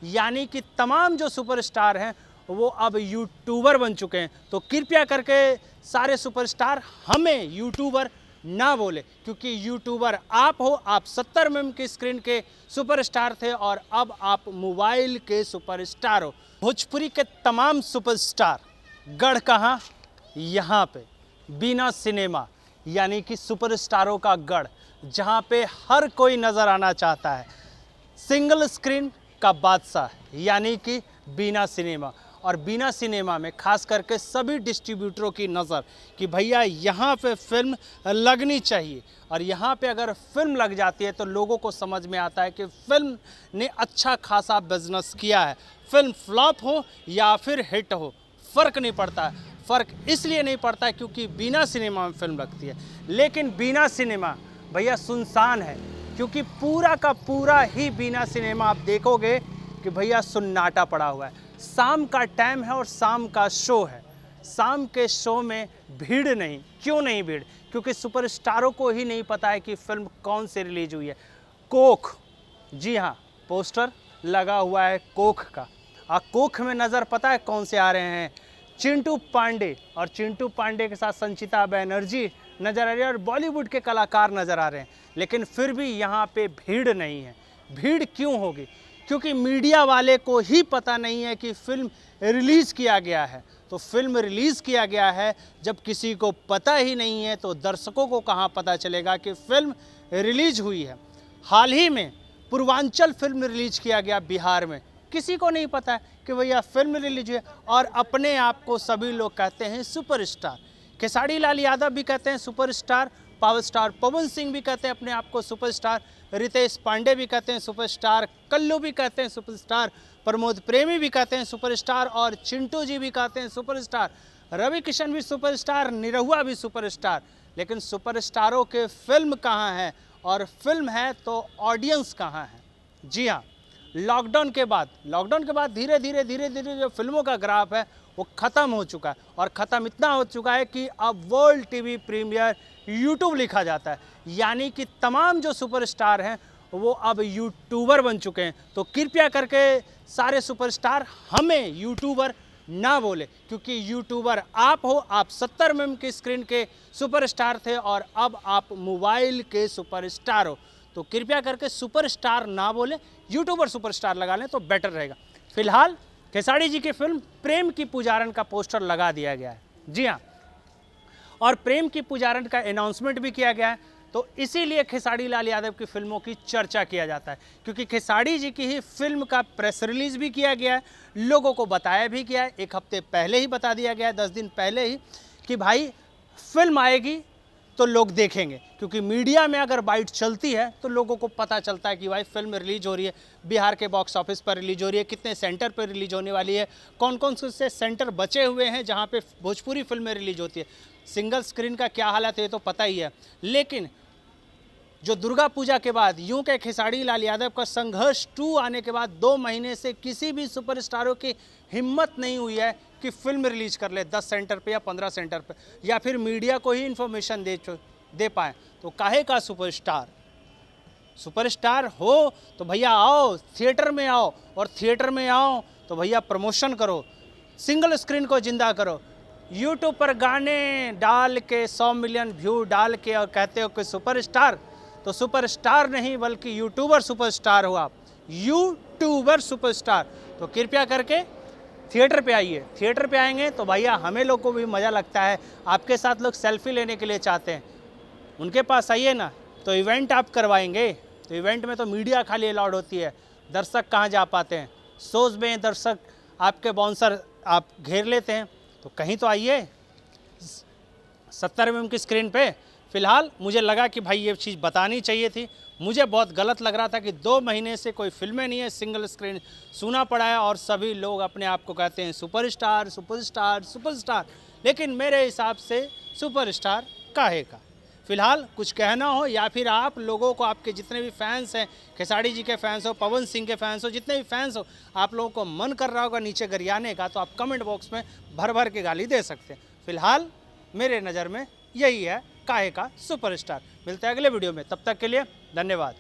यानी कि तमाम जो सुपरस्टार हैं वो अब यूट्यूबर बन चुके हैं। तो कृपया करके सारे सुपरस्टार हमें यूट्यूबर ना बोले, क्योंकि यूट्यूबर आप हो। आप 70 mm की स्क्रीन के सुपरस्टार थे और अब आप मोबाइल के सुपरस्टार हो। भोजपुरी के तमाम सुपरस्टार गढ़ कहाँ? यहाँ पे बीना सिनेमा, यानी कि सुपरस्टारों का गढ़, जहाँ पे हर कोई नज़र आना चाहता है। सिंगल स्क्रीन का बादशाह, यानी कि बीना सिनेमा। और बीना सिनेमा में खास करके सभी डिस्ट्रीब्यूटरों की नज़र कि भैया यहाँ पे फिल्म लगनी चाहिए, और यहाँ पे अगर फिल्म लग जाती है तो लोगों को समझ में आता है कि फिल्म ने अच्छा खासा बिजनेस किया है। फिल्म फ्लॉप हो या फिर हिट हो, फ़र्क नहीं पड़ता है। फ़र्क इसलिए नहीं पड़ता है क्योंकि बीना सिनेमा में फिल्म लगती है। लेकिन बीना सिनेमा भैया सुनसान है, क्योंकि पूरा का पूरा ही बीना सिनेमा आप देखोगे कि भैया सुन्नाटा पड़ा हुआ है। शाम का टाइम है और शाम का शो है। शाम के शो में भीड़ नहीं। क्यों नहीं भीड़? क्योंकि सुपरस्टारों को ही नहीं पता है कि फिल्म कौन से रिलीज हुई है। कोख, जी हाँ, पोस्टर लगा हुआ है कोख का। और कोख में नज़र पता है कौन से आ रहे हैं? चिंटू पांडे, और चिंटू पांडे के साथ संचिता बनर्जी नज़र आ रही है और बॉलीवुड के कलाकार नज़र आ रहे हैं। लेकिन फिर भी यहाँ पे भीड़ नहीं है। भीड़ क्यों होगी? क्योंकि मीडिया वाले को ही पता नहीं है कि फ़िल्म रिलीज़ किया गया है। तो फिल्म रिलीज़ किया गया है, जब किसी को पता ही नहीं है तो दर्शकों को कहाँ पता चलेगा कि फ़िल्म रिलीज हुई है। हाल ही में पूर्वांचल फिल्म रिलीज किया गया बिहार में, किसी को नहीं पता है कि भैया फिल्म रिलीज हुई है, और अपने आप को सभी लोग कहते हैं सुपरस्टार। खेसारी लाल यादव भी कहते हैं superstar, power star Pawan Singh भी कहते हैं अपने आप को सुपरस्टार, रितेश पांडे भी कहते हैं सुपरस्टार, कल्लू भी कहते हैं सुपरस्टार, प्रमोद प्रेमी भी कहते हैं सुपरस्टार, और चिंटू जी भी कहते हैं सुपरस्टार, रवि किशन भी सुपरस्टार, निरहुआ भी सुपरस्टार। लेकिन सुपरस्टारों के फिल्म कहाँ है? और फिल्म है तो ऑडियंस कहाँ है? जी हाँ, लॉकडाउन के बाद धीरे धीरे जो फिल्मों का ग्राफ है वो ख़त्म हो चुका है, और ख़त्म इतना हो चुका है कि अब वर्ल्ड टीवी प्रीमियर यूट्यूब लिखा जाता है। यानी कि तमाम जो सुपरस्टार हैं वो अब यूट्यूबर बन चुके हैं। तो कृपया करके सारे सुपरस्टार हमें यूट्यूबर ना बोले, क्योंकि यूट्यूबर आप हो। आप 70 mm की स्क्रीन के सुपरस्टार थे और अब आप मोबाइल के सुपरस्टार हो। तो कृपया करके सुपरस्टार ना बोले, यूट्यूबर सुपरस्टार लगा लें तो बेटर रहेगा। फिलहाल खेसारी जी की फिल्म प्रेम की पुजारन का पोस्टर लगा दिया गया है। जी हाँ, और प्रेम की पुजारन का अनाउंसमेंट भी किया गया है। तो इसीलिए खेसारी लाल यादव की फिल्मों की चर्चा किया जाता है, क्योंकि खेसारी जी की ही फिल्म का प्रेस रिलीज़ भी किया गया है, लोगों को बताया भी गया है। एक हफ्ते पहले ही बता दिया गया है, 10 दिन पहले ही, कि भाई फिल्म आएगी तो लोग देखेंगे। क्योंकि मीडिया में अगर बाइट चलती है तो लोगों को पता चलता है कि भाई फिल्म रिलीज हो रही है, बिहार के बॉक्स ऑफिस पर रिलीज हो रही है, कितने सेंटर पर रिलीज होने वाली है, कौन कौन से सेंटर बचे हुए हैं जहां पे भोजपुरी फिल्में रिलीज होती है। सिंगल स्क्रीन का क्या हालत है ये तो पता ही है। लेकिन जो दुर्गा पूजा के बाद यूं के खेसारी लाल यादव का संघर्ष 2 आने के बाद 2 महीने से किसी भी सुपरस्टारों की हिम्मत नहीं हुई है कि फिल्म रिलीज कर ले 10 सेंटर पे या 15 सेंटर पे, या फिर मीडिया को ही इन्फॉर्मेशन दे पाए। तो काहे का सुपरस्टार हो तो भैया आओ थिएटर में आओ, और थिएटर में आओ तो भैया प्रमोशन करो, सिंगल स्क्रीन को जिंदा करो। यूट्यूब पर गाने डाल के 100 मिलियन व्यू डाल के और कहते हो कि सुपरस्टार, तो सुपरस्टार नहीं बल्कि यूट्यूबर सुपरस्टार हो आप, यूट्यूबर सुपरस्टार। तो कृपया करके थिएटर पे आइए। थिएटर पे आएंगे तो भैया हमें लोग को भी मज़ा लगता है, आपके साथ लोग सेल्फी लेने के लिए चाहते हैं, उनके पास आइए ना। तो इवेंट आप करवाएंगे तो इवेंट में तो मीडिया खाली अलाउड होती है, दर्शक कहाँ जा पाते हैं। शोज़ में दर्शक आपके बाउंसर आप घेर लेते हैं, तो कहीं तो आइए 70 mm की स्क्रीन पे। फ़िलहाल मुझे लगा कि भाई ये चीज़ बतानी चाहिए थी। मुझे बहुत गलत लग रहा था कि 2 महीने से कोई फिल्में नहीं है, सिंगल स्क्रीन सुना पड़ा है और सभी लोग अपने आप को कहते हैं सुपरस्टार सुपरस्टार सुपरस्टार। लेकिन मेरे हिसाब से सुपरस्टार काहे का। फ़िलहाल कुछ कहना हो, या फिर आप लोगों को, आपके जितने भी फैंस हैं, खेसारी जी के फैंस हो, पवन सिंह के फैंस हो, जितने भी फैंस हो, आप लोगों को मन कर रहा होगा नीचे गरियाने का, तो आप कमेंट बॉक्स में भर भर के गाली दे सकते हैं। फ़िलहाल मेरे नज़र में यही है काहे का सुपरस्टार। मिलते हैं अगले वीडियो में, तब तक के लिए धन्यवाद।